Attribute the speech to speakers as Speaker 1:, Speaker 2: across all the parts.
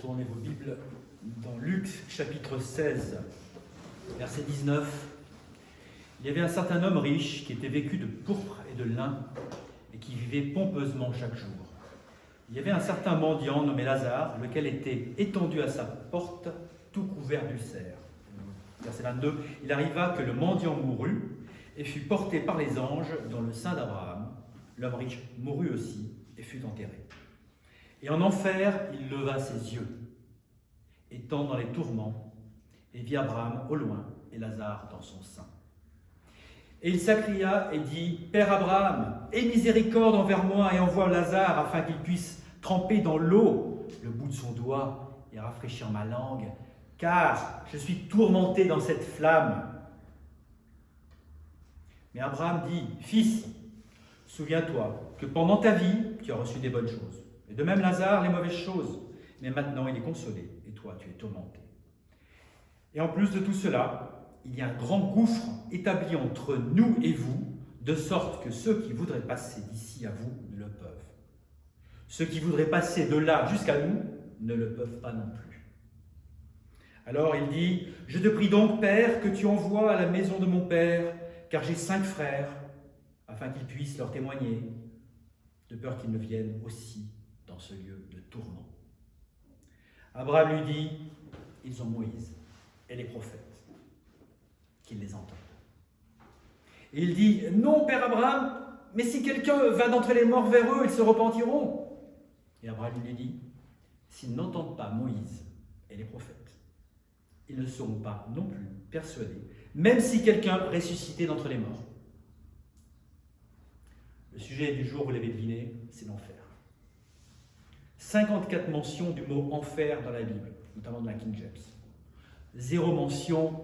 Speaker 1: Tournez vos Bibles dans Luc chapitre 16, verset 19. Il y avait un certain homme riche qui était vêtu de pourpre et de lin et qui vivait pompeusement chaque jour. Il y avait un certain mendiant nommé Lazare, lequel était étendu à sa porte, tout couvert d'ulcères. Verset 22. Il arriva que le mendiant mourut et fut porté par les anges dans le sein d'Abraham. L'homme riche mourut aussi et fut enterré. Et en enfer, il leva ses yeux, étant dans les tourments, et vit Abraham au loin et Lazare dans son sein. Et il s'accria et dit : Père Abraham, aie miséricorde envers moi et envoie Lazare afin qu'il puisse tremper dans l'eau le bout de son doigt et rafraîchir ma langue, car je suis tourmenté dans cette flamme. Mais Abraham dit : Fils, souviens-toi que pendant ta vie, tu as reçu des bonnes choses. Et de même Lazare, les mauvaises choses. Mais maintenant, il est consolé, et toi, tu es tourmenté. Et en plus de tout cela, il y a un grand gouffre établi entre nous et vous, de sorte que ceux qui voudraient passer d'ici à vous ne le peuvent. Ceux qui voudraient passer de là jusqu'à nous ne le peuvent pas non plus. Alors il dit : Je te prie donc, Père, que tu envoies à la maison de mon Père, car j'ai 5 frères, afin qu'ils puissent leur témoigner, de peur qu'ils ne viennent aussi dans ce lieu de tourment. Abraham lui dit : Ils ont Moïse et les prophètes, qu'ils les entendent. Et il dit : Non, Père Abraham, mais si quelqu'un va d'entre les morts vers eux, ils se repentiront. Et Abraham lui dit : S'ils n'entendent pas Moïse et les prophètes, ils ne seront pas non plus persuadés, même si quelqu'un ressuscité d'entre les morts. Le sujet du jour, vous l'avez deviné, c'est l'enfer. 54 mentions du mot enfer dans la Bible, notamment dans la King James. 0 mention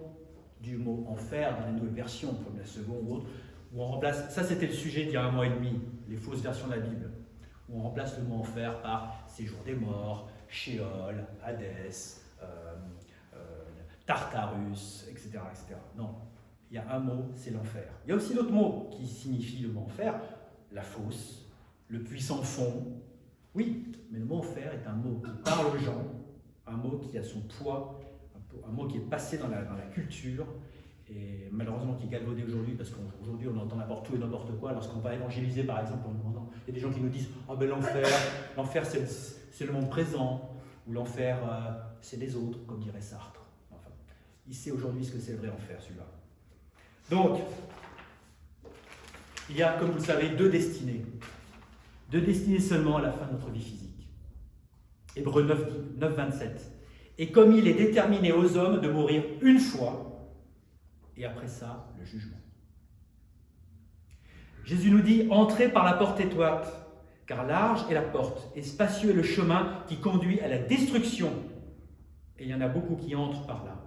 Speaker 1: du mot enfer dans les nouvelles versions, comme la seconde ou autre, où on remplace, ça c'était le sujet d'il y a 1 mois et demi, les fausses versions de la Bible, où on remplace le mot enfer par séjour des morts, Sheol, Hadès, Tartarus, etc., etc. Non, il y a un mot, c'est l'enfer. Il y a aussi d'autres mots qui signifient le mot enfer, la fosse, le puits sans fond. Oui, mais le mot enfer est un mot qui parle aux gens, un mot qui a son poids, un mot qui est passé dans la culture, et malheureusement qui est galvaudé aujourd'hui, parce qu'aujourd'hui on entend n'importe tout et n'importe quoi. Lorsqu'on va évangéliser par exemple, il y a des gens qui nous disent « Ah ben l'enfer c'est le monde présent », ou « l'enfer c'est les autres », comme dirait Sartre. Enfin, il sait aujourd'hui ce que c'est le vrai enfer, celui-là. Donc, il y a, comme vous le savez, 2 destinées. 2 destinées seulement à la fin de notre vie physique. Hébreux 9, 27. Et comme il est déterminé aux hommes de mourir une fois, et après ça, le jugement. Jésus nous dit : Entrez par la porte étroite, car large est la porte, et spacieux est le chemin qui conduit à la destruction. Et il y en a beaucoup qui entrent par là.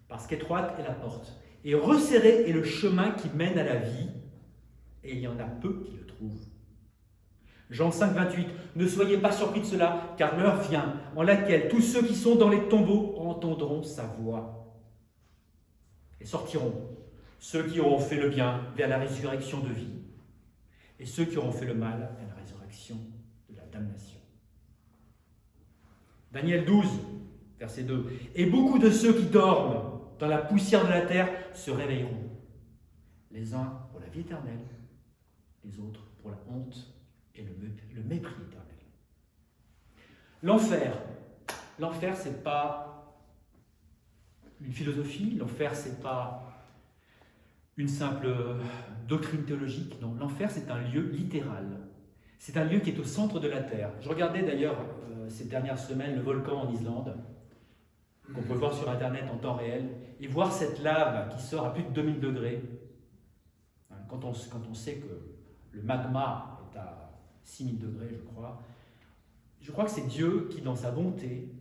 Speaker 1: Parce qu'étroite est la porte, et resserré est le chemin qui mène à la vie, et il y en a peu qui le trouvent. Jean 5, 28. Ne soyez pas surpris de cela, car l'heure vient en laquelle tous ceux qui sont dans les tombeaux entendront sa voix et sortiront, ceux qui auront fait le bien vers la résurrection de vie, et ceux qui auront fait le mal vers la résurrection de la damnation. Daniel 12, verset 2. Et beaucoup de ceux qui dorment dans la poussière de la terre se réveilleront, les uns pour la vie éternelle, les autres pour la honte et le mépris éternel. L'enfer, ce n'est pas une philosophie, l'enfer, ce n'est pas une simple doctrine théologique, non, l'enfer, c'est un lieu littéral. C'est un lieu qui est au centre de la terre. Je regardais d'ailleurs ces dernières semaines le volcan en Islande, qu'on peut voir sur Internet en temps réel, et voir cette lave qui sort à plus de 2000 degrés. Quand on sait que le magma est à 6000 degrés, je crois que c'est Dieu qui, dans sa bonté,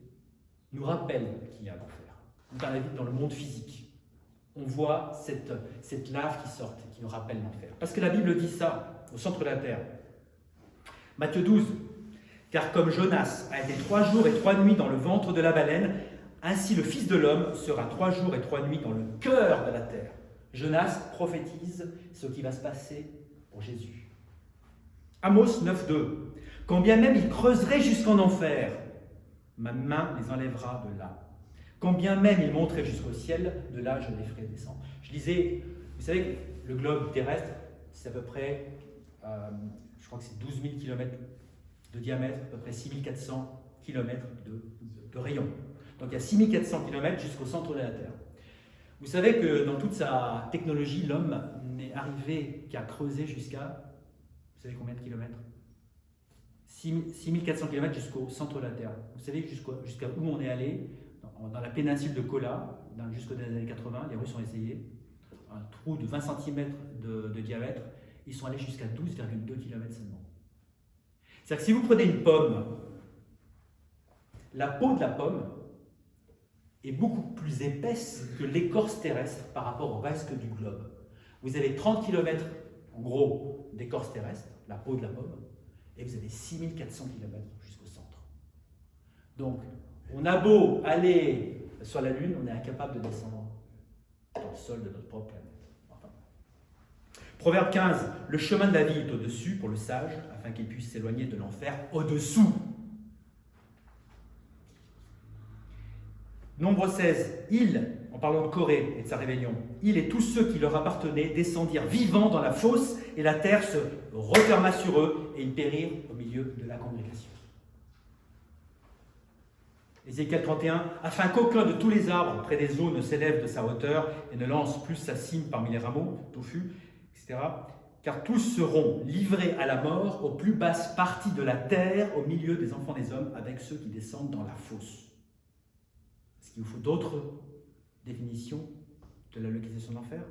Speaker 1: nous rappelle qu'il y a l'enfer. Dans le monde physique, on voit cette lave qui sort, qui nous rappelle l'enfer. Parce que la Bible dit ça, au centre de la terre. Matthieu 12. Car comme Jonas a été 3 jours et 3 nuits dans le ventre de la baleine, ainsi le Fils de l'homme sera 3 jours et 3 nuits dans le cœur de la terre. Jonas prophétise ce qui va se passer pour Jésus. Amos 9, 2. Quand bien même il creuserait jusqu'en enfer, ma main les enlèvera de là. Quand bien même ils monteraient jusqu'au ciel, de là je les ferai descendre. Je lisais, vous savez, le globe terrestre, c'est à peu près, je crois que c'est 12 000 km de diamètre, à peu près 6 400 km de rayon. Donc il y a 6 400 km jusqu'au centre de la Terre. Vous savez que dans toute sa technologie, l'homme n'est arrivé qu'à creuser jusqu'à, vous savez combien de kilomètres? 6 400 km jusqu'au centre de la Terre. Vous savez jusqu'à où on est allé? Dans la péninsule de Kola, jusqu'aux années 80, les Russes ont essayé. Un trou de 20 cm de diamètre, ils sont allés jusqu'à 12,2 km seulement. C'est-à-dire que si vous prenez une pomme, la peau de la pomme est beaucoup plus épaisse que l'écorce terrestre par rapport au reste du globe. Vous avez 30 km, en gros, d'écorce terrestre, la peau de la pomme, et vous avez 6 400 km jusqu'au centre. Donc, on a beau aller sur la Lune, on est incapable de descendre dans le sol de notre propre planète. Enfin. Proverbe 15, le chemin de la vie est au-dessus pour le sage, afin qu'il puisse s'éloigner de l'enfer au-dessous. Nombre 16, il, en parlant de Corée et de sa rébellion, il et tous ceux qui leur appartenaient descendirent vivants dans la fosse, et la terre se referma sur eux, et ils périrent au milieu de la congrégation. Ézéchiel 31, afin qu'aucun de tous les arbres près des eaux ne s'élève de sa hauteur et ne lance plus sa cime parmi les rameaux, touffus, etc. Car tous seront livrés à la mort aux plus basses parties de la terre, au milieu des enfants des hommes, avec ceux qui descendent dans la fosse. Est-ce qu'il vous faut d'autres définitions de la localisation de l'enfer?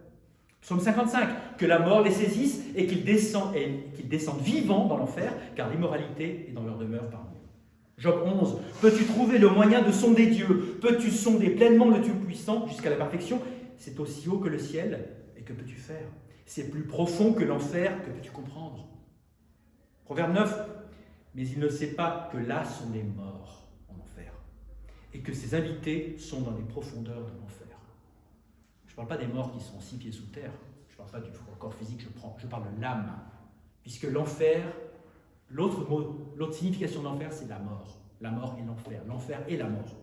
Speaker 1: Psaume 55, que la mort les saisisse et qu'ils descendent vivants dans l'enfer, car l'immoralité est dans leur demeure parmi eux. Job 11, peux-tu trouver le moyen de sonder Dieu? Peux-tu sonder pleinement le Tout-Puissant jusqu'à la perfection? C'est aussi haut que le ciel, et que peux-tu faire? C'est plus profond que l'enfer, que peux-tu comprendre? Proverbe 9, mais il ne sait pas que là sont les morts en enfer, et que ses invités sont dans les profondeurs de l'enfer. Je ne parle pas des morts qui sont 6 pieds sous terre, je ne parle pas du corps physique, je parle de l'âme, puisque l'enfer, l'autre signification de l'enfer, c'est la mort et l'enfer et la mort.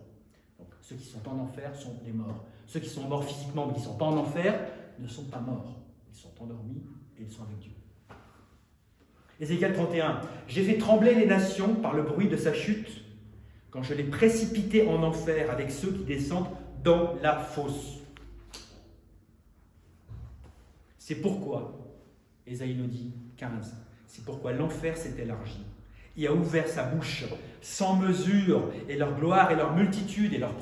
Speaker 1: Donc ceux qui sont en enfer sont les morts. Ceux qui sont morts physiquement mais qui ne sont pas en enfer ne sont pas morts, ils sont endormis et ils sont avec Dieu. Ézéchiel 31, j'ai fait trembler les nations par le bruit de sa chute, quand je l'ai précipité en enfer avec ceux qui descendent dans la fosse. C'est pourquoi, Ésaïe nous dit 15, c'est pourquoi l'enfer s'est élargi et a ouvert sa bouche sans mesure, et leur gloire et leur multitude et leur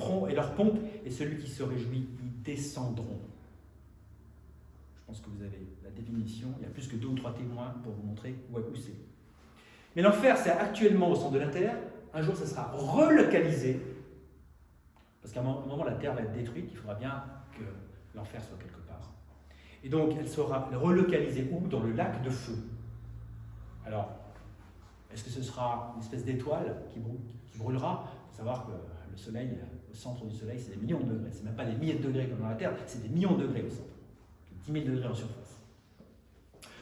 Speaker 1: pompe, et celui qui se réjouit y descendront. Je pense que vous avez la définition, il y a plus que 2 ou 3 témoins pour vous montrer où c'est. Mais l'enfer, c'est actuellement au centre de la terre. Un jour, ça sera relocalisé, parce qu'à un moment, la terre va être détruite, il faudra bien que l'enfer soit quelque part. Et donc, elle sera relocalisée où? Dans le lac de feu. Alors, est-ce que ce sera une espèce d'étoile qui brûlera? Il faut savoir que le soleil, au centre du soleil, c'est des millions de degrés. Ce n'est même pas des milliers de degrés comme dans la Terre, c'est des millions de degrés au centre. 10 000 degrés en surface.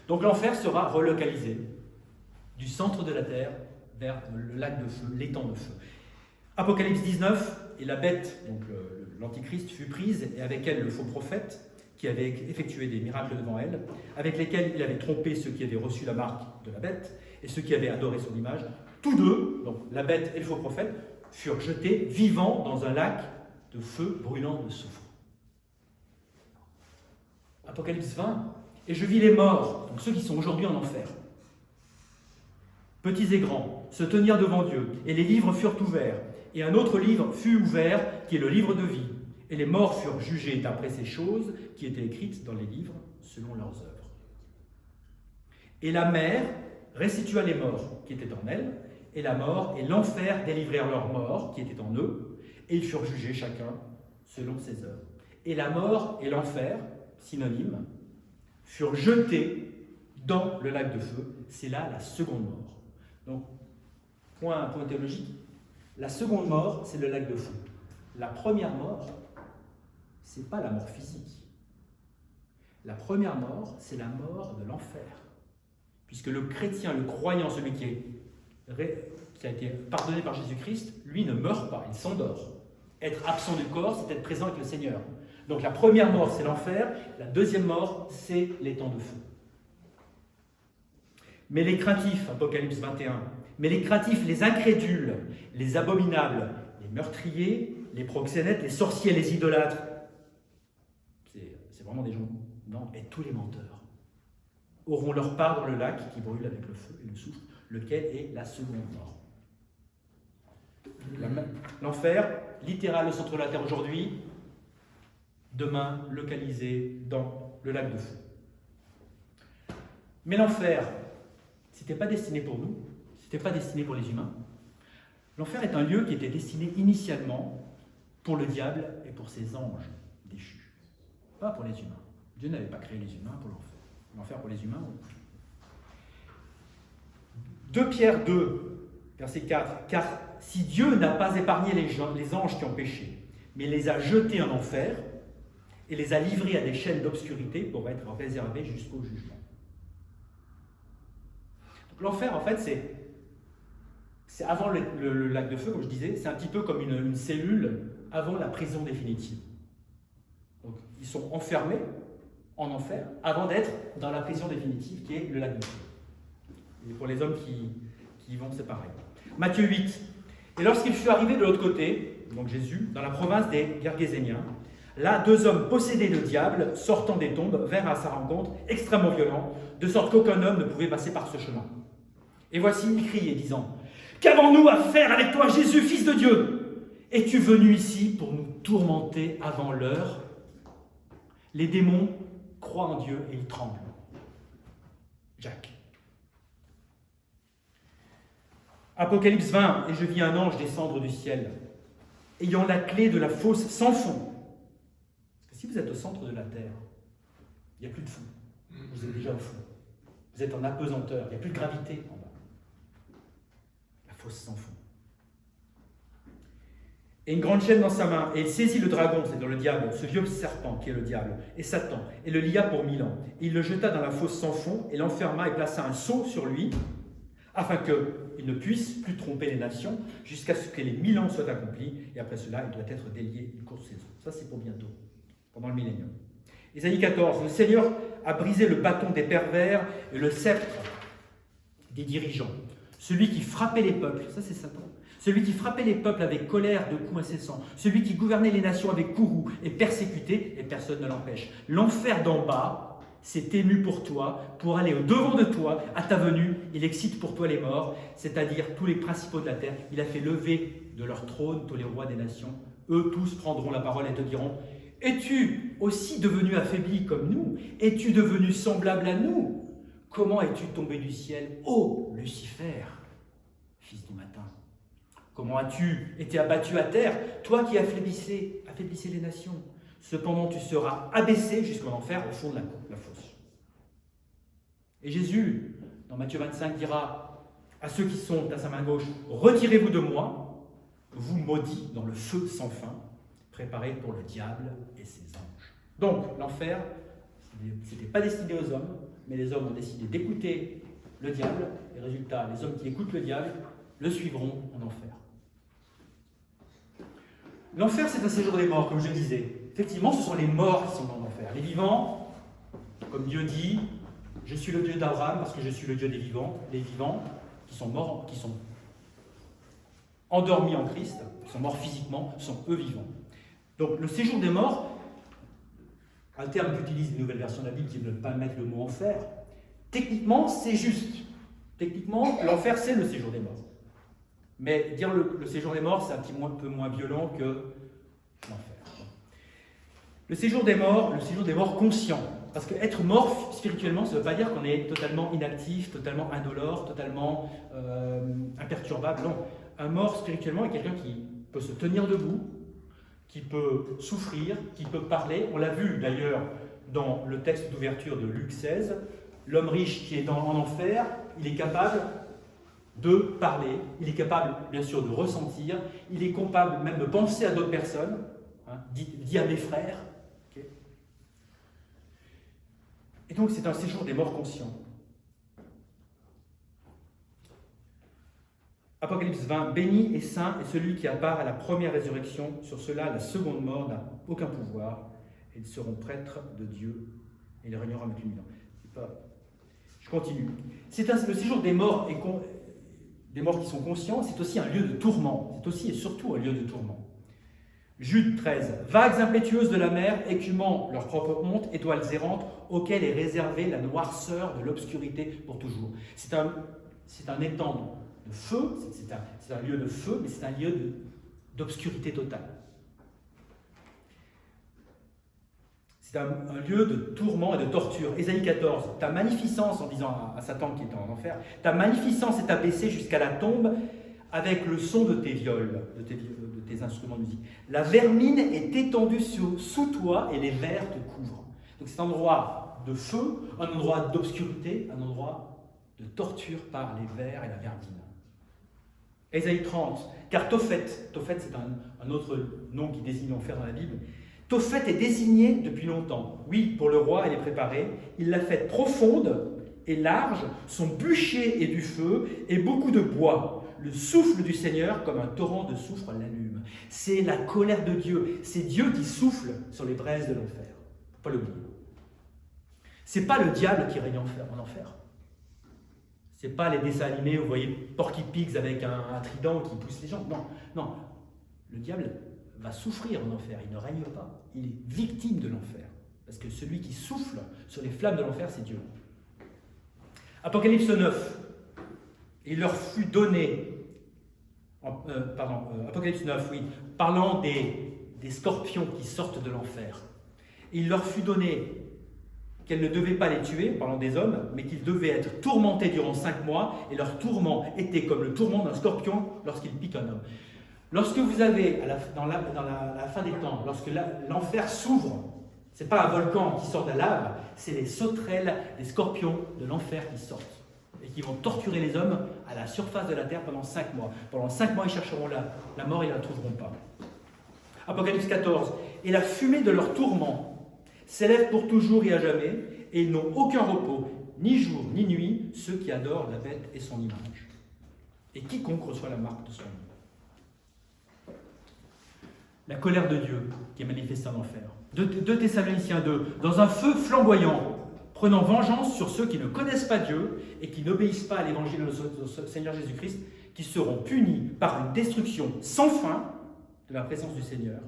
Speaker 1: Donc l'enfer sera relocalisé du centre de la Terre vers le lac de feu, l'étang de feu. Apocalypse 19, et la bête, donc l'Antichrist, fut prise, et avec elle le faux prophète, qui avait effectué des miracles devant elle, avec lesquels il avait trompé ceux qui avaient reçu la marque de la bête, et ceux qui avaient adoré son image. Tous deux, donc la bête et le faux prophète, furent jetés vivants dans un lac de feu brûlant de soufre. Apocalypse 20, et je vis les morts, donc ceux qui sont aujourd'hui en enfer, petits et grands, se tenir devant Dieu, et les livres furent ouverts, et un autre livre fut ouvert, qui est le livre de vie, et les morts furent jugés d'après ces choses qui étaient écrites dans les livres, selon leurs œuvres. Et la mer restitua les morts qui étaient en elle, et la mort et l'enfer délivrèrent leurs morts qui étaient en eux, et ils furent jugés chacun selon ses œuvres. Et la mort et l'enfer, synonymes, furent jetés dans le lac de feu. C'est là la seconde mort. Donc, point théologique, la seconde mort, c'est le lac de feu. La première mort, ce n'est pas la mort physique. La première mort, c'est la mort de l'enfer. Puisque le chrétien, le croyant, celui qui est qui a été pardonné par Jésus-Christ, lui ne meurt pas, il s'endort. Être absent du corps, c'est être présent avec le Seigneur. Donc la première mort, c'est l'enfer. La deuxième mort, c'est les temps de feu. Mais les craintifs, Apocalypse 21, mais les craintifs, les incrédules, les abominables, les meurtriers, les proxénètes, les sorciers, les idolâtres, c'est vraiment des gens, non, et tous les menteurs, auront leur part dans le lac qui brûle avec le feu et le soufre, lequel est la seconde mort. L'enfer, littéral au centre de la terre aujourd'hui, demain localisé dans le lac de feu. Mais l'enfer, c'était pas destiné pour nous, c'était pas destiné pour les humains. L'enfer est un lieu qui était destiné initialement pour le diable et pour ses anges déchus, pas pour les humains. Dieu n'avait pas créé les humains pour l'enfer. L'enfer pour les humains, oui. 2 Pierre 2, verset 4. Car si Dieu n'a pas épargné les anges qui ont péché, mais les a jetés en enfer et les a livrés à des chaînes d'obscurité pour être réservés jusqu'au jugement. Donc l'enfer, en fait, c'est avant le lac de feu, comme je disais, c'est un petit peu comme une cellule avant la prison définitive. Donc ils sont enfermés en enfer avant d'être dans la prison définitive qui est le lac de feu. Et pour les hommes qui y vont, c'est pareil. Matthieu 8. Et lorsqu'il fut arrivé de l'autre côté, donc Jésus, dans la province des Gergeséniens, là, 2 hommes possédés de diable, sortant des tombes, vinrent à sa rencontre, extrêmement violents, de sorte qu'aucun homme ne pouvait passer par ce chemin. Et voici, ils criaient, disant : Qu'avons-nous à faire avec toi, Jésus, fils de Dieu ? Es-tu venu ici pour nous tourmenter avant l'heure ? Les démons croient en Dieu et ils tremblent. Jacques. Apocalypse 20, et je vis un ange descendre du ciel, ayant la clé de la fosse sans fond. Parce que si vous êtes au centre de la terre, il n'y a plus de fond. Vous êtes déjà au fond. Vous êtes en apesanteur, il n'y a plus de gravité en bas. La fosse sans fond. Et une grande chaîne dans sa main, et il saisit le dragon, c'est-à-dire le diable, ce vieux serpent qui est le diable, et Satan, et le lia pour 1000 ans. Et il le jeta dans la fosse sans fond, et l'enferma et plaça un sceau sur lui, afin qu'il ne puisse plus tromper les nations, jusqu'à ce que les 1000 ans soient accomplis, et après cela, il doit être délié une courte saison. Ça, c'est pour bientôt, pendant le millénium. Ésaïe 14, le Seigneur a brisé le bâton des pervers et le sceptre des dirigeants. Celui qui frappait les peuples, ça c'est Satan. Celui qui frappait les peuples avec colère de coups incessants. Celui qui gouvernait les nations avec courroux et persécuté, et personne ne l'empêche. L'enfer d'en bas s'est ému pour toi, pour aller au-devant de toi, à ta venue. Il excite pour toi les morts, c'est-à-dire tous les principaux de la terre. Il a fait lever de leur trône tous les rois des nations. Eux tous prendront la parole et te diront : Es-tu aussi devenu affaibli comme nous ? Es-tu devenu semblable à nous ? Comment es-tu tombé du ciel, ô Lucifer, fils du matin ? Comment as-tu été abattu à terre, toi qui affaiblissais les nations ? Cependant, tu seras abaissé jusqu'en enfer, au fond de la fosse. Et Jésus, dans Matthieu 25, dira à ceux qui sont à sa main gauche : Retirez-vous de moi, vous maudits dans le feu sans fin, préparé pour le diable et ses anges. Donc, l'enfer, ce n'était pas destiné aux hommes, mais les hommes ont décidé d'écouter le diable, et résultat, les hommes qui écoutent le diable le suivront en enfer. L'enfer, c'est un séjour des morts, comme je le disais. Effectivement, ce sont les morts qui sont dans l'enfer. Les vivants, comme Dieu dit, je suis le Dieu d'Abraham parce que je suis le Dieu des vivants. Les vivants qui sont morts, qui sont endormis en Christ, qui sont morts physiquement, sont eux vivants. Donc le séjour des morts, un terme qu'utilisent les nouvelles versions de la Bible qui ne veulent pas mettre le mot enfer, techniquement c'est juste. Techniquement, l'enfer c'est le séjour des morts. Mais dire le séjour des morts, c'est un petit peu moins violent que l'enfer. Le séjour des morts conscient. Parce qu'être mort spirituellement, ça ne veut pas dire qu'on est totalement inactif, totalement indolore, totalement imperturbable. Non. Un mort spirituellement est quelqu'un qui peut se tenir debout, qui peut souffrir, qui peut parler. On l'a vu d'ailleurs dans le texte d'ouverture de Luc 16. L'homme riche qui est en enfer, il est capable de parler, il est capable bien sûr de ressentir, il est capable même de penser à d'autres personnes, hein, dit à mes frères. Okay. Et donc c'est un séjour des morts conscients. Apocalypse 20, béni et saint est celui qui a part à la première résurrection. Sur cela, la seconde mort n'a aucun pouvoir. Ils seront prêtres de Dieu et il régnera avec lui 1000 ans. Je continue. Le séjour des morts, des morts qui sont conscients, c'est aussi un lieu de tourment. C'est aussi et surtout un lieu de tourment. Jude 13. Vagues impétueuses de la mer, écumant leur propre honte, étoiles errantes, auxquelles est réservée la noirceur de l'obscurité pour toujours. C'est un étang de feu, c'est un lieu de feu, mais c'est un lieu d'obscurité totale. C'est un lieu de tourment et de torture. Ésaïe 14. Ta magnificence, en disant à Satan qui est en enfer, ta magnificence est abaissée jusqu'à la tombe avec le son de tes viols, de tes instruments de musique. La vermine est étendue sous toi et les vers te couvrent. Donc c'est un endroit de feu, un endroit d'obscurité, un endroit de torture par les vers et la vermine. Ésaïe 30, car Tophet c'est un autre nom qui désigne l'enfer dans la Bible, Tophet est désigné depuis longtemps. Oui, pour le roi, elle est préparée. Il l'a faite profonde et large, son bûcher est du feu et beaucoup de bois. Le souffle du Seigneur, comme un torrent de soufre, l'allume. C'est la colère de Dieu. C'est Dieu qui souffle sur les braises de l'enfer. Il ne faut pas l'oublier. Ce n'est pas le diable qui règne en enfer. Ce n'est pas les dessins animés où vous voyez Porky Pigs avec un trident qui pousse les gens. Non. Le diable va souffrir en enfer. Il ne règne pas. Il est victime de l'enfer. Parce que celui qui souffle sur les flammes de l'enfer, c'est Dieu. Apocalypse 9. Il leur fut donné, Apocalypse 9, oui, parlant des scorpions qui sortent de l'enfer. Il leur fut donné qu'elles ne devaient pas les tuer, parlant des hommes, mais qu'ils devaient être tourmentés durant 5 mois, et leur tourment était comme le tourment d'un scorpion lorsqu'il pique un homme. Lorsque vous avez, dans la fin des temps, lorsque l'enfer s'ouvre, ce n'est pas un volcan qui sort de la lave, c'est les sauterelles, les scorpions de l'enfer qui sortent et qui vont torturer les hommes à la surface de la terre pendant 5 mois. Pendant 5 mois, ils chercheront la mort et ils ne la trouveront pas. Apocalypse 14. Et la fumée de leur tourment s'élève pour toujours et à jamais, et ils n'ont aucun repos, ni jour ni nuit, ceux qui adorent la bête et son image. Et quiconque reçoit la marque de son nom. La colère de Dieu qui est manifestée en enfer. 2 Thessaloniciens 2. Dans un feu flamboyant, prenant vengeance sur ceux qui ne connaissent pas Dieu et qui n'obéissent pas à l'évangile de notre Seigneur Jésus-Christ, qui seront punis par une destruction sans fin de la présence du Seigneur,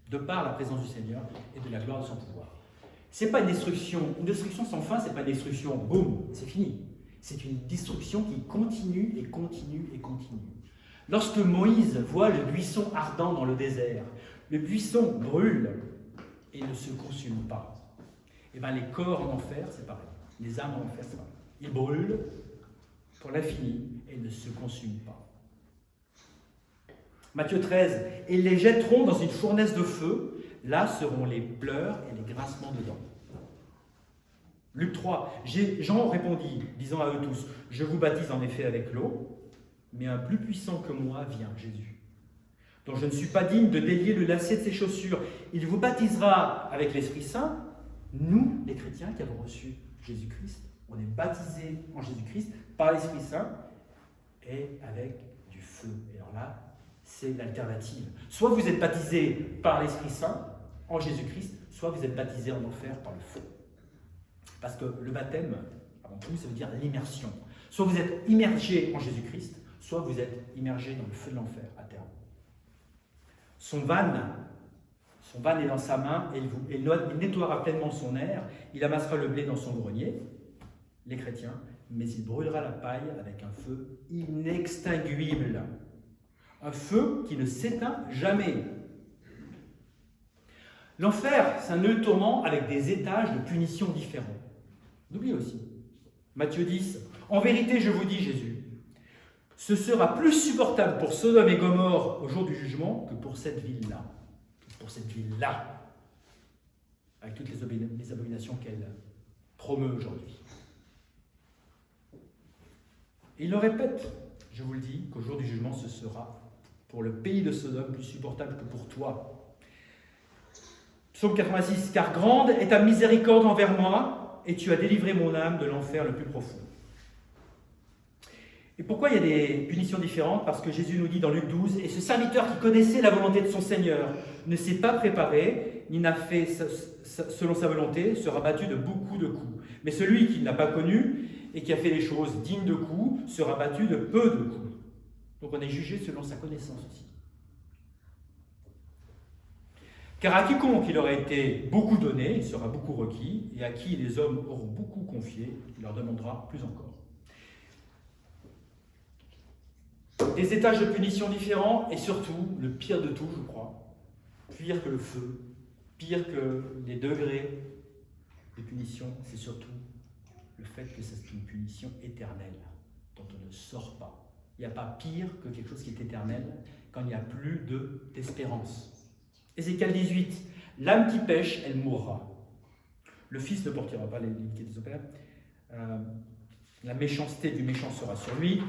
Speaker 1: de par la présence du Seigneur et de la gloire de son pouvoir. Ce n'est pas une destruction sans fin, ce n'est pas une destruction, boum, c'est fini. C'est une destruction qui continue et continue et continue. Lorsque Moïse voit le buisson ardent dans le désert, le buisson brûle et ne se consume pas. Et bien les corps en enfer, c'est pareil. Les âmes en enfer, c'est pareil. Ils brûlent pour l'infini et ne se consument pas. Matthieu 13. Et ils les jetteront dans une fournaise de feu. Là seront les pleurs et les grincements de dents. Luc 3. Jean répondit, disant à eux tous, je vous baptise en effet avec l'eau, mais un plus puissant que moi vient, Jésus, dont je ne suis pas digne de délier le lacet de ses chaussures. Il vous baptisera avec l'Esprit Saint. Nous, les chrétiens qui avons reçu Jésus-Christ, on est baptisés en Jésus-Christ par l'Esprit Saint et avec du feu. Et alors là, c'est l'alternative. Soit vous êtes baptisés par l'Esprit Saint en Jésus-Christ, soit vous êtes baptisés en enfer par le feu. Parce que le baptême, avant tout, ça veut dire l'immersion. Soit vous êtes immergés en Jésus-Christ, soit vous êtes immergés dans le feu de l'enfer à terme. Son van est dans sa main et il nettoiera pleinement son air. Il amassera le blé dans son grenier, les chrétiens, mais il brûlera la paille avec un feu inextinguible. Un feu qui ne s'éteint jamais. L'enfer, c'est un lieu de tourment avec des étages de punition différents. N'oubliez aussi. Matthieu 10. En vérité, je vous dis, Jésus, ce sera plus supportable pour Sodome et Gomorrhe au jour du jugement que pour cette ville-là. Pour cette ville-là, avec toutes les abominations qu'elle promeut aujourd'hui. Et il le répète, je vous le dis, qu'au jour du jugement, ce sera pour le pays de Sodome plus supportable que pour toi. Psaume 86, car grande est ta miséricorde envers moi, et tu as délivré mon âme de l'enfer le plus profond. Et pourquoi il y a des punitions différentes? Parce que Jésus nous dit dans Luc 12, « Et ce serviteur qui connaissait la volonté de son Seigneur ne s'est pas préparé, ni n'a fait selon sa volonté, sera battu de beaucoup de coups. Mais celui qui ne l'a pas connu et qui a fait les choses dignes de coups sera battu de peu de coups. » Donc on est jugé selon sa connaissance aussi. Car à quiconque il aurait été beaucoup donné, il sera beaucoup requis, et à qui les hommes auront beaucoup confié, il leur demandera plus encore. Des étages de punition différents, et surtout, le pire de tout, je crois, pire que le feu, pire que les degrés de punition, c'est surtout le fait que c'est une punition éternelle, dont on ne sort pas. Il n'y a pas pire que quelque chose qui est éternel, quand il n'y a plus d'espérance. Ézéchiel 18, l'âme qui pêche, elle mourra. Le Fils ne portera pas l'iniquité des pères. La méchanceté du méchant sera sur lui.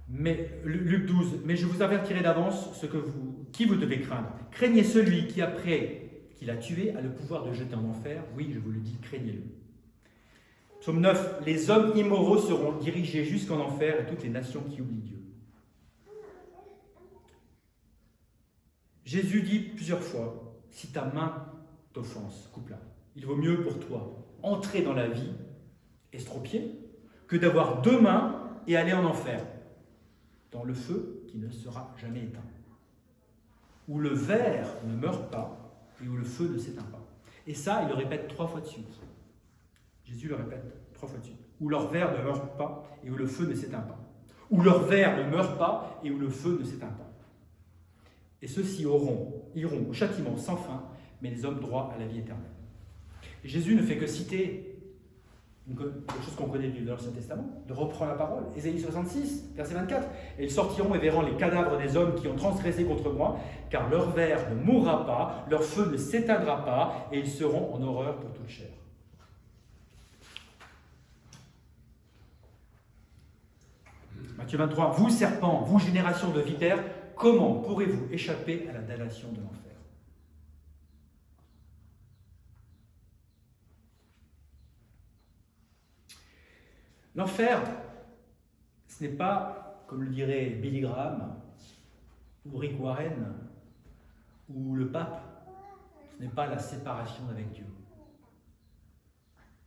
Speaker 1: Mais Luc 12, mais je vous avertirai d'avance qui vous devez craindre. Craignez celui qui, après qu'il a tué, a le pouvoir de jeter en enfer. Oui, je vous le dis, craignez-le. Psaume 9, les hommes immoraux seront dirigés jusqu'en enfer et toutes les nations qui oublient Dieu. Jésus dit plusieurs fois, si ta main t'offense, coupe-la. Il vaut mieux pour toi entrer dans la vie, estropié, que d'avoir deux mains et aller en enfer, dans le feu qui ne sera jamais éteint, où le ver ne meurt pas et où le feu ne s'éteint pas. Et ça, il le répète 3 fois de suite. Jésus le répète 3 fois de suite. Où leur ver ne meurt pas et où le feu ne s'éteint pas. Où leur ver ne meurt pas et où le feu ne s'éteint pas. Et ceux-ci iront au châtiment sans fin, mais les hommes droits à la vie éternelle. Et Jésus ne fait que citer quelque chose qu'on connaît de l'Ancien Testament, de reprendre la parole. Ésaïe 66, verset 24. « Et ils sortiront et verront les cadavres des hommes qui ont transgressé contre moi, car leur ver ne mourra pas, leur feu ne s'éteindra pas, et ils seront en horreur pour toute chair. » Matthieu 23, « Vous, serpents, vous, génération de vipères, comment pourrez-vous échapper à la damnation de l'enfer ?» L'enfer, ce n'est pas, comme le dirait Billy Graham, ou Rick Warren, ou le pape, ce n'est pas la séparation avec Dieu.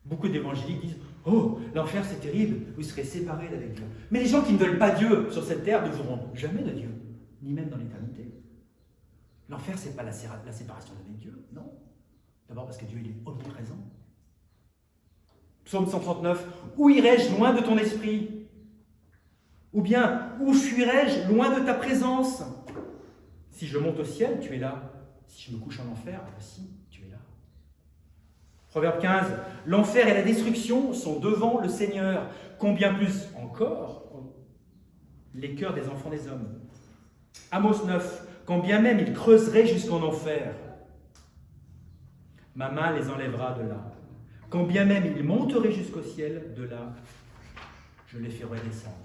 Speaker 1: Beaucoup d'évangéliques disent « Oh, l'enfer c'est terrible, vous serez séparés d'avec Dieu. » Mais les gens qui ne veulent pas Dieu sur cette terre ne verront jamais de Dieu, ni même dans l'éternité. L'enfer, ce n'est pas la séparation d'avec Dieu, non. D'abord parce que Dieu il est omniprésent. Psaume 139, « Où irai-je loin de ton esprit ?» Ou bien, « Où fuirai-je loin de ta présence ?» Si je monte au ciel, tu es là. Si je me couche en enfer, voici, tu es là. Proverbe 15, « L'enfer et la destruction sont devant le Seigneur. Combien plus encore les cœurs des enfants des hommes. » Amos 9, « Quand bien même ils creuseraient jusqu'en enfer, ma main les enlèvera de là. Quand bien même ils monteraient jusqu'au ciel, de là, je les ferai descendre. »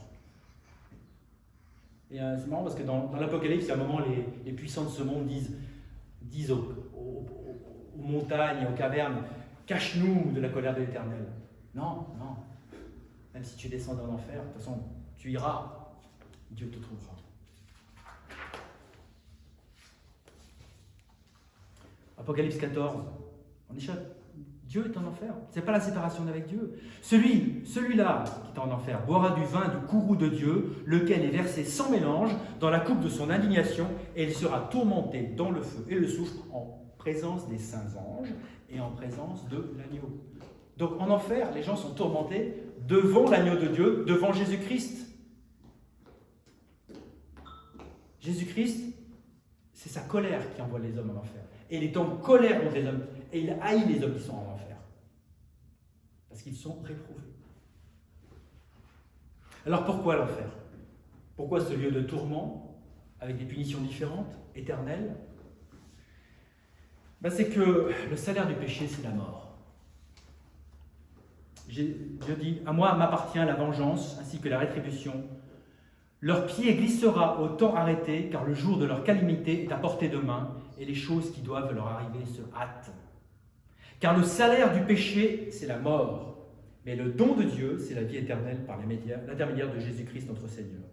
Speaker 1: Et c'est marrant parce que dans l'Apocalypse, il y a un moment, les puissants de ce monde disent aux montagnes, aux cavernes, « Cache-nous de la colère de l'Éternel. » Non, non. Même si tu descends dans l'enfer, de toute façon, tu iras, Dieu te trouvera. Apocalypse 14, on échappe. Dieu est en enfer. Ce n'est pas la séparation d'avec Dieu. Celui-là qui est en enfer boira du vin du courroux de Dieu, lequel est versé sans mélange dans la coupe de son indignation, et il sera tourmenté dans le feu et le soufre en présence des saints anges et en présence de l'agneau. Donc en enfer, les gens sont tourmentés devant l'agneau de Dieu, devant Jésus-Christ. Jésus-Christ, c'est sa colère qui envoie les hommes en enfer. Et il est en colère contre les hommes. Et il haït les hommes qui sont en enfer. Parce qu'ils sont réprouvés. Alors pourquoi l'enfer? Pourquoi ce lieu de tourment, avec des punitions différentes, éternelles? C'est que le salaire du péché, c'est la mort. Dieu dit, à moi m'appartient la vengeance, ainsi que la rétribution. Leur pied glissera au temps arrêté, car le jour de leur calamité est à portée de main, et les choses qui doivent leur arriver se hâtent. Car le salaire du péché, c'est la mort, Mais le don de Dieu, c'est la vie éternelle par l'intermédiaire de Jésus-Christ, notre Seigneur.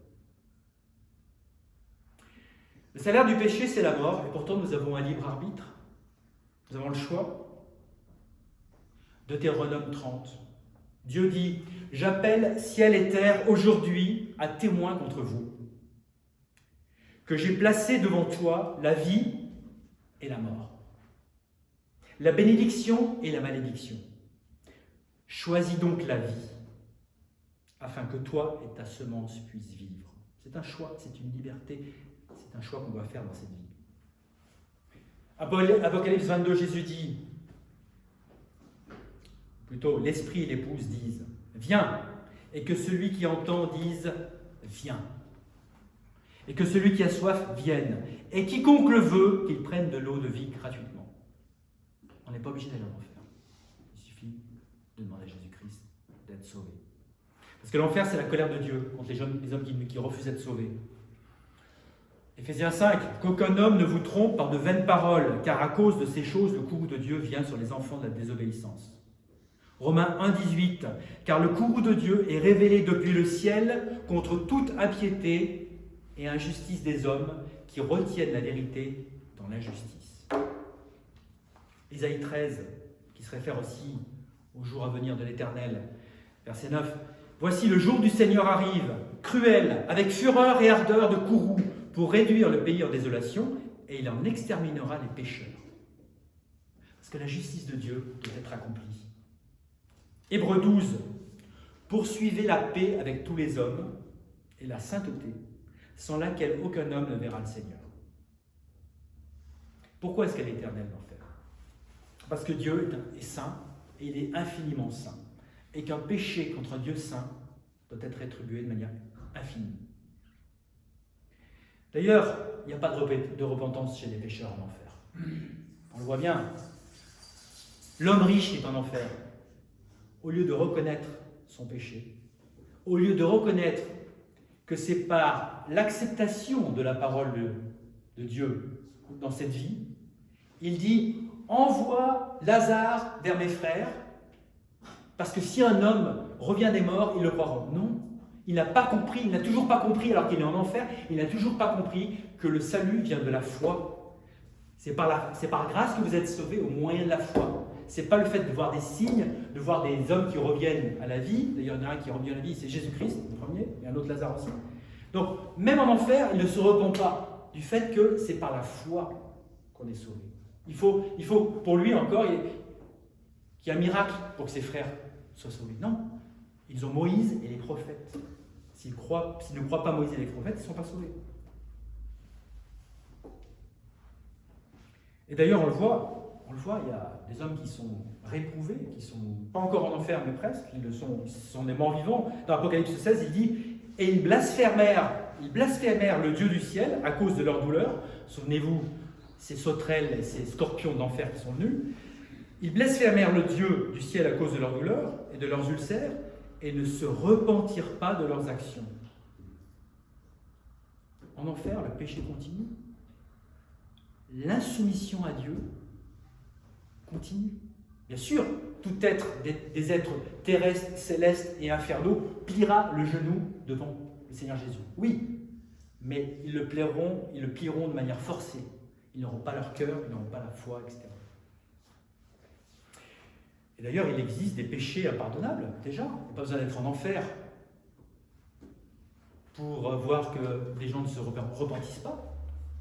Speaker 1: Le salaire du péché, c'est la mort, et pourtant nous avons un libre arbitre. Nous avons le choix. Deutéronome 30. Dieu dit « J'appelle ciel et terre aujourd'hui à témoin contre vous, que j'ai placé devant toi la vie et la mort, la bénédiction et la malédiction. Choisis donc la vie, afin que toi et ta semence puissent vivre. » C'est un choix, c'est une liberté, c'est un choix qu'on doit faire dans cette vie. Apocalypse 22, Jésus dit, plutôt l'esprit et l'épouse disent « Viens !» et que celui qui entend dise « Viens !» et que celui qui a soif vienne, et quiconque le veut, qu'il prenne de l'eau de vie gratuitement. On n'est pas obligé d'aller en enfer. Il suffit de demander à Jésus-Christ d'être sauvé. Parce que l'enfer, c'est la colère de Dieu contre les hommes qui refusent d'être sauvés. Éphésiens 5, qu'aucun homme ne vous trompe par de vaines paroles, car à cause de ces choses, le courroux de Dieu vient sur les enfants de la désobéissance. Romains 1, 18, car le courroux de Dieu est révélé depuis le ciel contre toute impiété et injustice des hommes qui retiennent la vérité dans l'injustice. Ésaïe 13, qui se réfère aussi au jour à venir de l'Éternel, verset 9, « Voici le jour du Seigneur arrive, cruel, avec fureur et ardeur de courroux, pour réduire le pays en désolation, et il en exterminera les pécheurs. » Parce que la justice de Dieu doit être accomplie. Hébreux 12, « Poursuivez la paix avec tous les hommes et la sainteté, sans laquelle aucun homme ne verra le Seigneur. » Pourquoi est-ce qu'elle est éternelle, l'enfer? Parce que Dieu est saint, et il est infiniment saint, et qu'un péché contre un Dieu saint doit être rétribué de manière infinie. D'ailleurs, il n'y a pas de repentance chez les pécheurs en enfer. On le voit bien. L'homme riche est en enfer. Au lieu de reconnaître son péché, au lieu de reconnaître que c'est par l'acceptation de la parole de Dieu dans cette vie, il dit « Envoie Lazare vers mes frères, parce que si un homme revient des morts, ils le croiront. » Non, il n'a pas compris, il n'a toujours pas compris, alors qu'il est en enfer, il n'a toujours pas compris que le salut vient de la foi. C'est par grâce que vous êtes sauvés au moyen de la foi. Ce n'est pas le fait de voir des signes, de voir des hommes qui reviennent à la vie. D'ailleurs, il y en a un qui revient à la vie, c'est Jésus-Christ, le premier, et un autre Lazare aussi. Donc, même en enfer, il ne se repent pas du fait que c'est par la foi qu'on est sauvé. Il faut pour lui encore, qu'il y ait un miracle pour que ses frères soient sauvés. Non, ils ont Moïse et les prophètes. S'ils ne croient pas Moïse et les prophètes, ils ne sont pas sauvés. Et d'ailleurs, on le voit, il y a des hommes qui sont réprouvés, qui ne sont pas encore en enfer, mais presque, ils sont des morts vivants. Dans Apocalypse 16, il dit « Et ils blasphémèrent le Dieu du ciel à cause de leur douleur. » Souvenez-vous, ces sauterelles et ces scorpions d'enfer qui sont venus. Ils blasphémèrent le Dieu du ciel à cause de leur douleur et de leurs ulcères, et ne se repentirent pas de leurs actions. En enfer, le péché continue. L'insoumission à Dieu continue. Bien sûr, tout être, des êtres terrestres, célestes et infernaux, pliera le genou devant le Seigneur Jésus. Oui, mais ils le plieront de manière forcée. Ils n'auront pas leur cœur, ils n'auront pas la foi, etc. Et d'ailleurs, il existe des péchés impardonnables, déjà. Il n'y a pas besoin d'être en enfer pour voir que les gens ne se repentissent pas.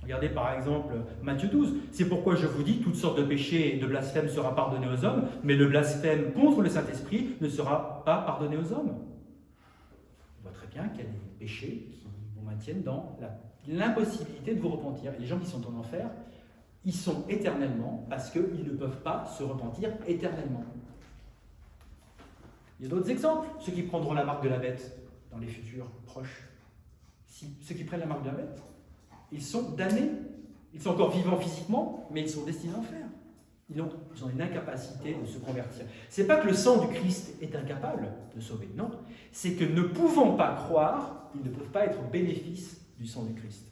Speaker 1: Regardez par exemple Matthieu 12. « C'est pourquoi je vous dis, toutes sortes de péchés et de blasphèmes sera pardonné aux hommes, mais le blasphème contre le Saint-Esprit ne sera pas pardonné aux hommes. » On voit très bien qu'il y a des péchés qui vous maintiennent dans l'impossibilité de vous repentir. Et les gens qui sont en enfer, ils sont éternellement parce qu'ils ne peuvent pas se repentir éternellement. Il y a d'autres exemples. Ceux qui prendront la marque de la bête dans les futurs proches. Ceux qui prennent la marque de la bête, ils sont damnés. Ils sont encore vivants physiquement, mais ils sont destinés à l'enfer. Ils ont une incapacité de se convertir. Ce n'est pas que le sang du Christ est incapable de sauver, non. C'est que ne pouvant pas croire, ils ne peuvent pas être au bénéfice du sang du Christ.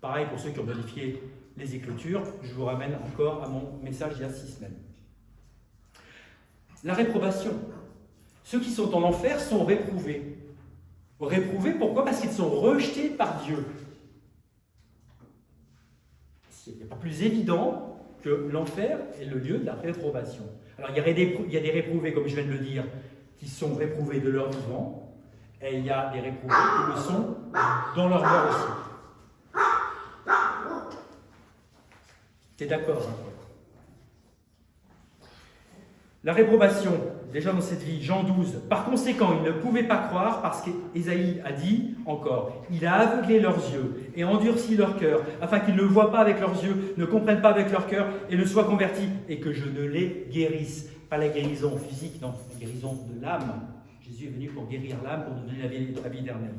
Speaker 1: Pareil pour ceux qui ont modifié les Écritures, je vous ramène encore à mon message d'il y a 6 semaines. La réprobation.
Speaker 2: Ceux qui sont en enfer sont réprouvés. Réprouvés, pourquoi? Parce qu'ils sont rejetés par Dieu. Il n'est pas plus évident que l'enfer est le lieu de la réprobation. Alors, il y a des réprouvés, comme je viens de le dire, qui sont réprouvés de leur vivant, et il y a des réprouvés qui le sont dans leur mort aussi. Tu es d'accord, hein? La réprobation, déjà dans cette vie, Jean 12. Par conséquent, ils ne pouvaient pas croire parce qu'Ésaïe a dit encore, il a aveuglé leurs yeux et endurci leur cœur, afin qu'ils ne voient pas avec leurs yeux, ne comprennent pas avec leur cœur et ne soient convertis, et que je ne les guérisse. Pas la guérison physique, non, la guérison de l'âme. Jésus est venu pour guérir l'âme, pour nous donner la vie éternelle.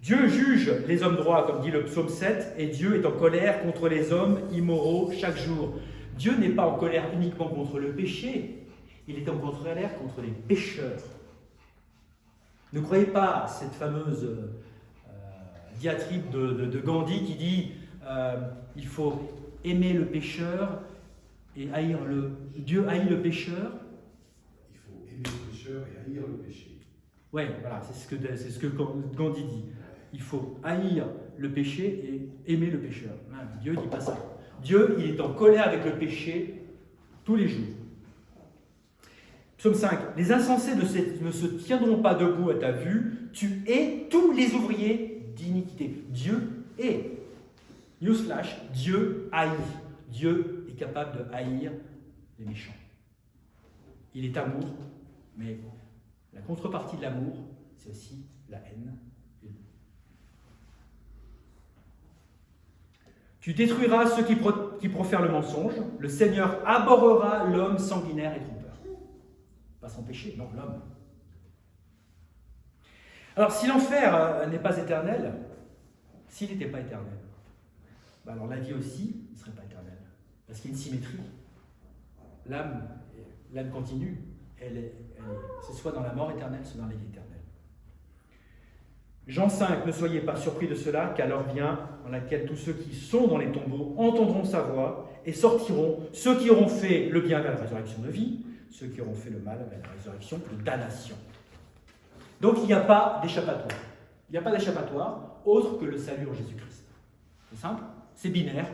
Speaker 2: Dieu juge les hommes droits, comme dit le psaume 7, et Dieu est en colère contre les hommes immoraux chaque jour. Dieu n'est pas en colère uniquement contre le péché, il est en colère contre les pécheurs. Ne croyez pas à cette fameuse diatribe de Gandhi qui dit il faut aimer le pécheur et haïr le... Dieu haït le pécheur.
Speaker 3: Il faut aimer le pécheur et haïr le péché.
Speaker 2: Oui, voilà, c'est ce que Gandhi dit. Il faut haïr le péché et aimer le pécheur. Dieu ne dit pas ça. Dieu, il est en colère avec le péché tous les jours. Psaume 5. Les insensés ne se tiendront pas debout à ta vue. Tu hais tous les ouvriers d'iniquité. Dieu hait. Newsflash, Dieu haït. Dieu est capable de haïr les méchants. Il est amour, mais la contrepartie de l'amour, c'est aussi la haine. Tu détruiras ceux qui profèrent le mensonge. Le Seigneur abhorrera l'homme sanguinaire et trompeur. Pas son péché, non, l'homme. Alors, si l'enfer n'est pas éternel, s'il n'était pas éternel, alors la vie aussi ne serait pas éternelle. Parce qu'il y a une symétrie. L'âme continue. C'est soit dans la mort éternelle, soit dans la vie éternelle. Jean 5, ne soyez pas surpris de cela, car l'heure vient dans laquelle tous ceux qui sont dans les tombeaux entendront sa voix et sortiront, ceux qui auront fait le bien vers la résurrection de vie, ceux qui auront fait le mal vers la résurrection de damnation. Donc il n'y a pas d'échappatoire. Il n'y a pas d'échappatoire autre que le salut en Jésus-Christ. C'est simple, c'est binaire.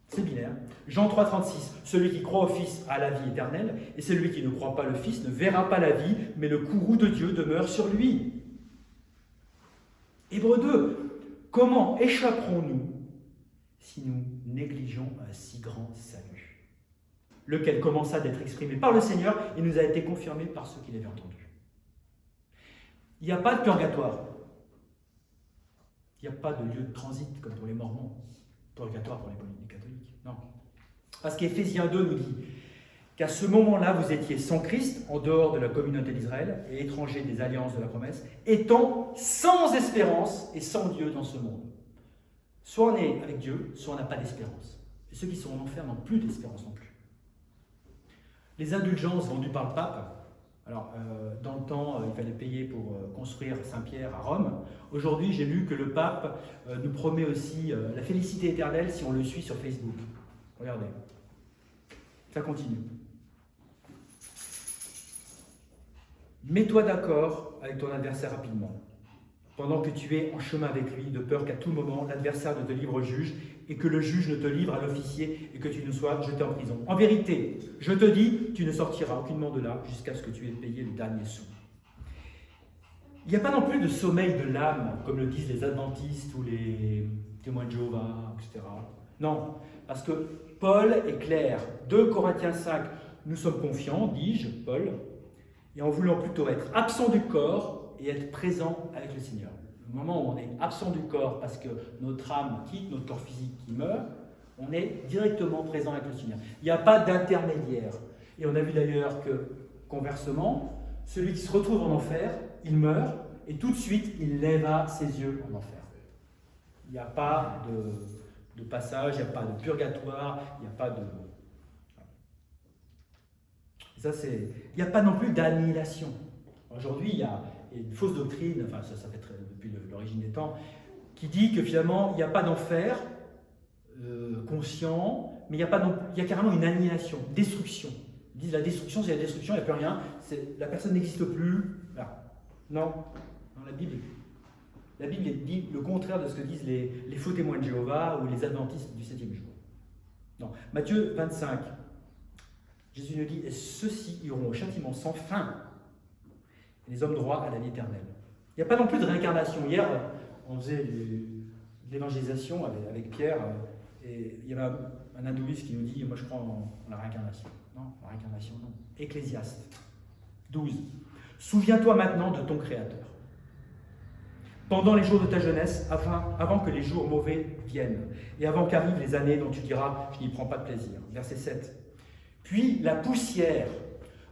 Speaker 2: C'est binaire. Jean 3, 36, celui qui croit au Fils a la vie éternelle, et celui qui ne croit pas le Fils ne verra pas la vie, mais le courroux de Dieu demeure sur lui. Hébreux 2, comment échapperons-nous si nous négligeons un si grand salut, lequel commença d'être exprimé par le Seigneur et nous a été confirmé par ceux qui l'avaient entendu. Il n'y a pas de purgatoire. Il n'y a pas de lieu de transit comme pour les Mormons. Purgatoire pour les catholiques. Non. Parce qu'Éphésiens 2 nous dit qu'à ce moment-là, vous étiez sans Christ, en dehors de la communauté d'Israël, et étrangers des alliances de la promesse, étant sans espérance et sans Dieu dans ce monde. Soit on est avec Dieu, soit on n'a pas d'espérance. Et ceux qui sont en enfer n'ont plus d'espérance non plus. Les indulgences vendues par le pape, alors dans le temps, il fallait payer pour construire Saint-Pierre à Rome. Aujourd'hui, j'ai lu que le pape nous promet aussi la félicité éternelle si on le suit sur Facebook. Regardez. Ça continue. Mets-toi d'accord avec ton adversaire rapidement, pendant que tu es en chemin avec lui, de peur qu'à tout moment, l'adversaire ne te livre au juge et que le juge ne te livre à l'officier et que tu ne sois jeté en prison. En vérité, je te dis, tu ne sortiras aucunement de là jusqu'à ce que tu aies payé le dernier sou. Il n'y a pas non plus de sommeil de l'âme, comme le disent les adventistes ou les témoins de Jéhovah, etc. Non, parce que Paul est clair. 2 Corinthiens 5, nous sommes confiants, dis-je, Paul, et en voulant plutôt être absent du corps et être présent avec le Seigneur. Le moment où on est absent du corps parce que notre âme quitte notre corps physique qui meurt, on est directement présent avec le Seigneur. Il n'y a pas d'intermédiaire. Et on a vu d'ailleurs que, conversement, celui qui se retrouve en enfer, il meurt, et tout de suite, il lèva ses yeux en enfer. Il n'y a pas de passage, il n'y a pas de purgatoire, il n'y a pas de... Et ça, c'est... Il n'y a pas non plus d'annihilation. Aujourd'hui, il y a une fausse doctrine, enfin ça fait depuis l'origine des temps, qui dit que finalement, il n'y a pas d'enfer conscient, mais il y a carrément une annihilation, une destruction. Ils disent la destruction, c'est la destruction, il n'y a plus rien, la personne n'existe plus. Voilà. Non, dans la Bible dit le contraire de ce que disent les faux témoins de Jéhovah ou les adventistes du 7e jour. Non. Matthieu 25, Jésus nous dit, et ceux-ci iront au châtiment sans fin, et les hommes droits à la vie éternelle. Il n'y a pas non plus de réincarnation. Hier, on faisait de l'évangélisation avec Pierre, et il y avait un hindouiste qui nous dit, moi je crois en la réincarnation. Non, la réincarnation, non. Ecclésiaste 12. Souviens-toi maintenant de ton Créateur, pendant les jours de ta jeunesse, avant que les jours mauvais viennent, et avant qu'arrivent les années dont tu diras, je n'y prends pas de plaisir. Verset 7. Puis la poussière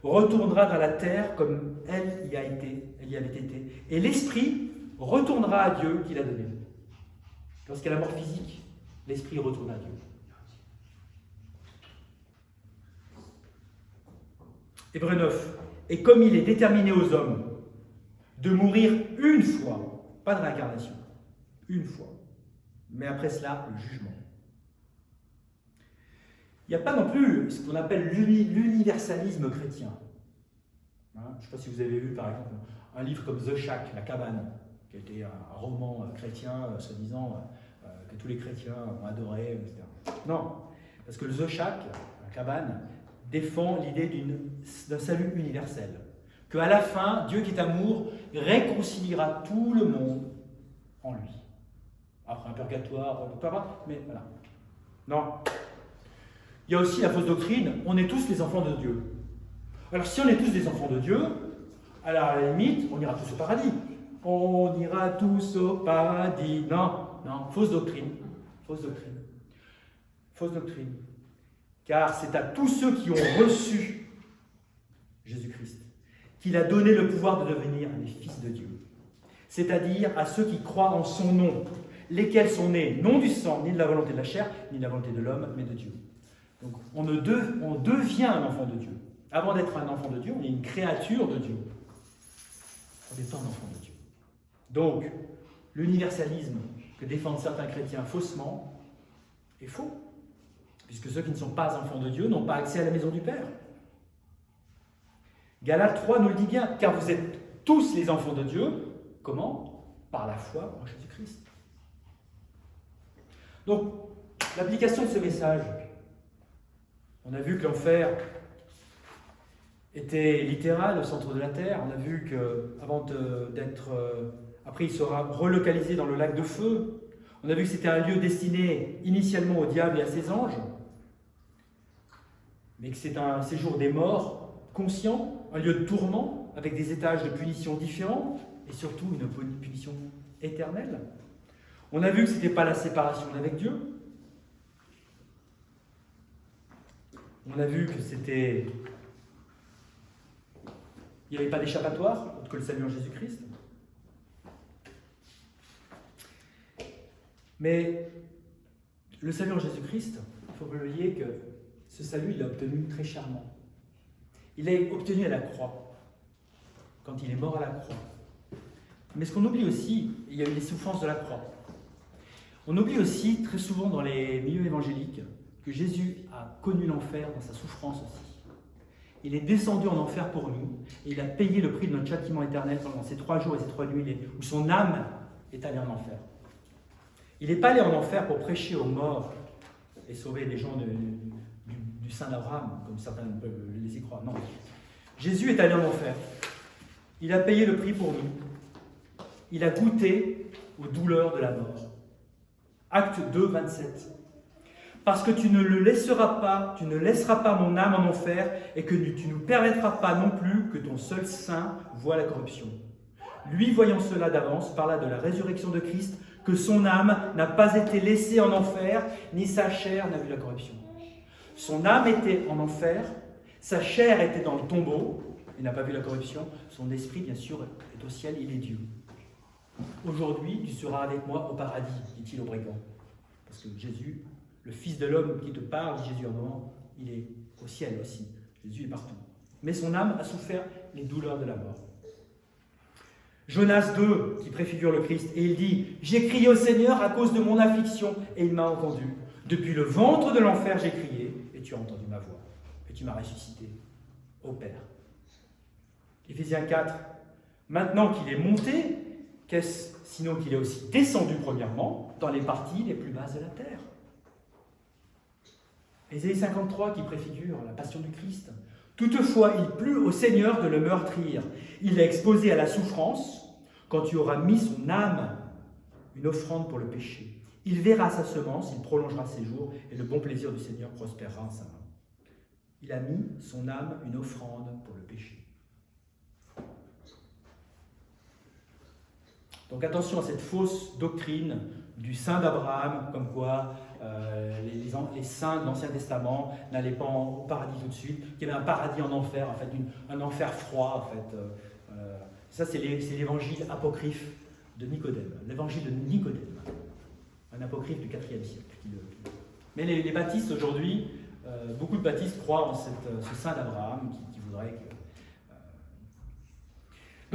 Speaker 2: retournera dans la terre comme elle y avait été, et l'esprit retournera à Dieu qui l'a donné. Lorsqu'il y a la mort physique, l'esprit retourne à Dieu. Hébreux 9. Et comme il est déterminé aux hommes de mourir une fois, pas de réincarnation, une fois, mais après cela, le jugement. Il n'y a pas non plus ce qu'on appelle l'universalisme chrétien. Hein, je ne sais pas si vous avez vu, par exemple, un livre comme The Shack, La Cabane, qui a été un roman chrétien, soi-disant, que tous les chrétiens ont adoré, etc. Non, parce que le The Shack, La Cabane, défend l'idée d'un salut universel. Qu'à la fin, Dieu qui est amour réconciliera tout le monde en lui. Après un purgatoire, mais voilà. Non. Il y a aussi la fausse doctrine, on est tous les enfants de Dieu. Alors si on est tous des enfants de Dieu, alors à la limite, on ira tous au paradis. On ira tous au paradis. Non, non, fausse doctrine. Fausse doctrine. Fausse doctrine. Car c'est à tous ceux qui ont reçu Jésus-Christ qu'il a donné le pouvoir de devenir les fils de Dieu. C'est-à-dire à ceux qui croient en son nom, lesquels sont nés non du sang, ni de la volonté de la chair, ni de la volonté de l'homme, mais de Dieu. Donc on devient un enfant de Dieu. Avant d'être un enfant de Dieu, on est une créature de Dieu. On n'est pas un enfant de Dieu. Donc, l'universalisme que défendent certains chrétiens faussement est faux. Puisque ceux qui ne sont pas enfants de Dieu n'ont pas accès à la maison du Père. Galates 3 nous le dit bien, car vous êtes tous les enfants de Dieu. Comment ? Par la foi en Jésus-Christ. Donc, l'application de ce message, on a vu que l'enfer était littéral au centre de la terre. On a vu après il sera relocalisé dans le lac de feu. On a vu que c'était un lieu destiné initialement au diable et à ses anges, mais que c'est un séjour des morts conscient, un lieu de tourment avec des étages de punition différents et surtout une punition éternelle. On a vu que ce n'était pas la séparation d'avec Dieu. On a vu que il n'y avait pas d'échappatoire autre que le salut en Jésus-Christ. Mais le salut en Jésus-Christ, il faut oublier que ce salut, il l'a obtenu très chèrement. Il l'a obtenu à la croix, quand il est mort à la croix. Mais ce qu'on oublie aussi, il y a eu les souffrances de la croix. On oublie aussi, très souvent dans les milieux évangéliques, que Jésus a connu l'enfer dans sa souffrance aussi. Il est descendu en enfer pour nous, et il a payé le prix de notre châtiment éternel pendant ces 3 jours et ces 3 nuits où son âme est allée en enfer. Il n'est pas allé en enfer pour prêcher aux morts et sauver les gens du sein d'Abraham, comme certains peuvent le laisser croire. Non. Jésus est allé en enfer. Il a payé le prix pour nous. Il a goûté aux douleurs de la mort. Acte 2, 27. Parce que tu ne laisseras pas mon âme en enfer, et que tu ne permettras pas non plus que ton seul saint voie la corruption. Lui, voyant cela d'avance, parla de la résurrection de Christ, que son âme n'a pas été laissée en enfer, ni sa chair n'a vu la corruption. Son âme était en enfer, sa chair était dans le tombeau, il n'a pas vu la corruption, son esprit, bien sûr, est au ciel, il est Dieu. Aujourd'hui, tu seras avec moi au paradis, dit-il au brigand. Parce que Jésus, le Fils de l'homme qui te parle, dit Jésus en un moment, il est au ciel aussi. Jésus est partout. Mais son âme a souffert les douleurs de la mort. Jonas 2, qui préfigure le Christ, et il dit « J'ai crié au Seigneur à cause de mon affliction, et il m'a entendu. Depuis le ventre de l'enfer, j'ai crié, et tu as entendu ma voix, et tu m'as ressuscité. » au Père. Éphésiens 4, maintenant qu'il est monté, qu'est-ce sinon qu'il est aussi descendu premièrement dans les parties les plus basses de la terre. Ésaïe 53 qui préfigure la passion du Christ. Toutefois, il plut au Seigneur de le meurtrir. Il l'a exposé à la souffrance quand tu auras mis son âme une offrande pour le péché. Il verra sa semence, il prolongera ses jours et le bon plaisir du Seigneur prospérera en sa main. Il a mis son âme une offrande pour le péché. Donc attention à cette fausse doctrine du saint d'Abraham, comme quoi les saints de l'Ancien Testament n'allaient pas au paradis tout de suite, qu'il y avait un paradis en enfer, en fait, un enfer froid. En fait. Ça, c'est l'évangile apocryphe de Nicodème, l'évangile de Nicodème, un apocryphe du IVe siècle. Mais les baptistes aujourd'hui, beaucoup de baptistes croient en ce saint d'Abraham qui voudrait que...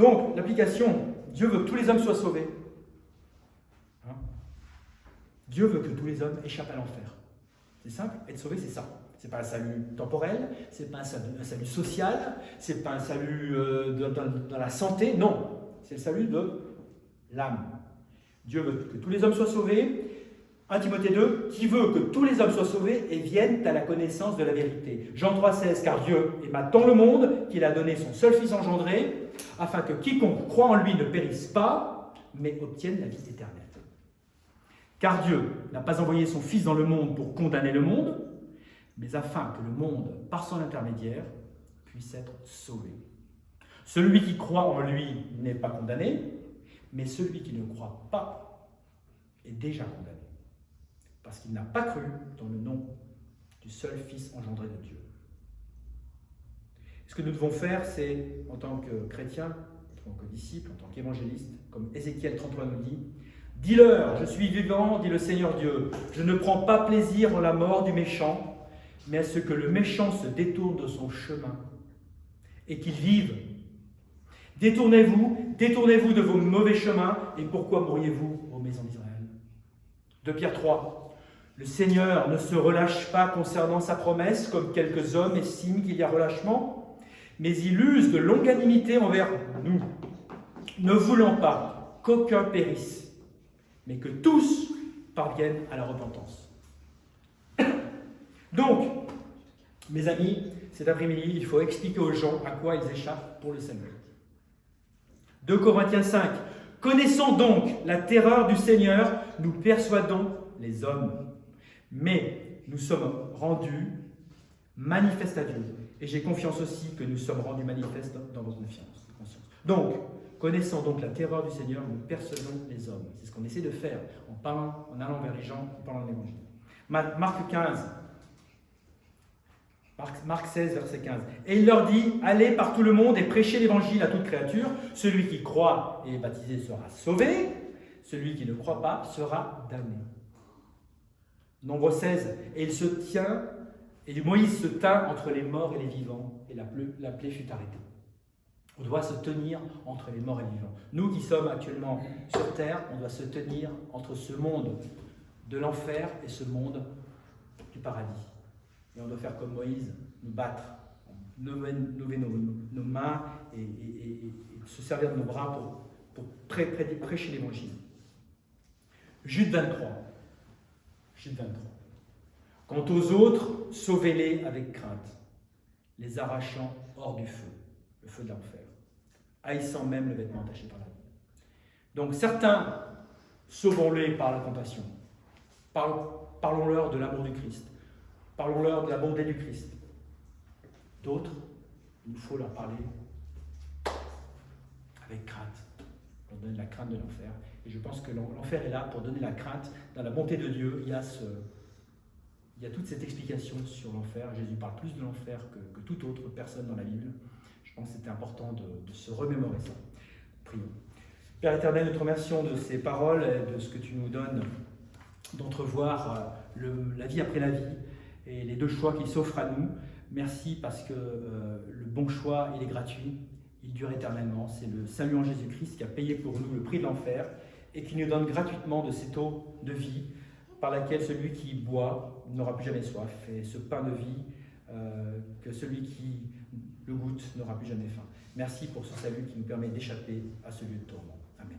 Speaker 2: Donc, l'application, Dieu veut que tous les hommes soient sauvés. Hein? Dieu veut que tous les hommes échappent à l'enfer. C'est simple, être sauvé, c'est ça. Ce n'est pas un salut temporel, ce n'est pas un salut social, ce n'est pas un salut dans la santé, non. C'est le salut de l'âme. Dieu veut que tous les hommes soient sauvés. 1 Timothée 2, qui veut que tous les hommes soient sauvés et viennent à la connaissance de la vérité. Jean 3,16, car Dieu aima tant le monde qu'il a donné son seul Fils engendré, afin que quiconque croit en lui ne périsse pas, mais obtienne la vie éternelle. Car Dieu n'a pas envoyé son Fils dans le monde pour condamner le monde, mais afin que le monde, par son intermédiaire, puisse être sauvé. Celui qui croit en lui n'est pas condamné, mais celui qui ne croit pas est déjà condamné, parce qu'il n'a pas cru dans le nom du seul Fils engendré de Dieu. Ce que nous devons faire, c'est, en tant que chrétiens, en tant que disciples, en tant qu'évangélistes, comme Ézéchiel 33 nous dit, « Dis-leur, je suis vivant, dit le Seigneur Dieu, je ne prends pas plaisir en la mort du méchant, mais à ce que le méchant se détourne de son chemin et qu'il vive. Détournez-vous de vos mauvais chemins, et pourquoi mourriez-vous, ô maison d'Israël » 2 Pierre 3. Le Seigneur ne se relâche pas concernant sa promesse, comme quelques hommes estiment qu'il y a relâchement, mais il use de longanimité envers nous, ne voulant pas qu'aucun périsse, mais que tous parviennent à la repentance. Donc, mes amis, cet après-midi, il faut expliquer aux gens à quoi ils échappent pour le salut. 2 Corinthiens 5. Connaissons donc la terreur du Seigneur, nous persuadons les hommes. Mais nous sommes rendus manifestes à Dieu. Et j'ai confiance aussi que nous sommes rendus manifestes dans vos consciences. Donc, connaissons donc la terreur du Seigneur, nous persuadons les hommes. C'est ce qu'on essaie de faire en parlant, en allant vers les gens, en parlant de l'Évangile. Marc 15. Marc 16, verset 15. Et il leur dit, allez par tout le monde et prêchez l'évangile à toute créature. Celui qui croit et est baptisé sera sauvé. Celui qui ne croit pas sera damné. Nombre 16. Et il se tient, et Moïse se tint entre les morts et les vivants, et la plaie fut arrêtée. On doit se tenir entre les morts et les vivants. Nous qui sommes actuellement sur terre, on doit se tenir entre ce monde de l'enfer et ce monde du paradis. Et on doit faire comme Moïse, nous battre, lever nos mains et se servir de nos bras pour prêcher l'évangile. Jude 23. Quant aux autres, sauvez-les avec crainte, les arrachant hors du feu, le feu de l'enfer, haïssant même le vêtement taché par la vie. Donc certains, sauvons-les par la compassion. Parlons-leur de l'amour du Christ. Parlons-leur de la bonté du Christ. D'autres, il faut leur parler avec crainte, pour donner la crainte de l'enfer. Et je pense que l'enfer est là pour donner la crainte. Dans la bonté de Dieu, il y a toute cette explication sur l'enfer. Jésus parle plus de l'enfer que toute autre personne dans la Bible. Je pense que c'était important de se remémorer ça. Prions. Père éternel, nous te remercions de ces paroles et de ce que tu nous donnes d'entrevoir la vie après la vie et les deux choix qui s'offrent à nous. Merci parce que le bon choix, il est gratuit, il dure éternellement. C'est le salut en Jésus-Christ qui a payé pour nous le prix de l'enfer et qui nous donne gratuitement de cette eau de vie par laquelle celui qui boit n'aura plus jamais soif. Et ce pain de vie, que celui qui le goutte n'aura plus jamais faim. Merci pour ce salut qui nous permet d'échapper à ce lieu de tourment. Amen.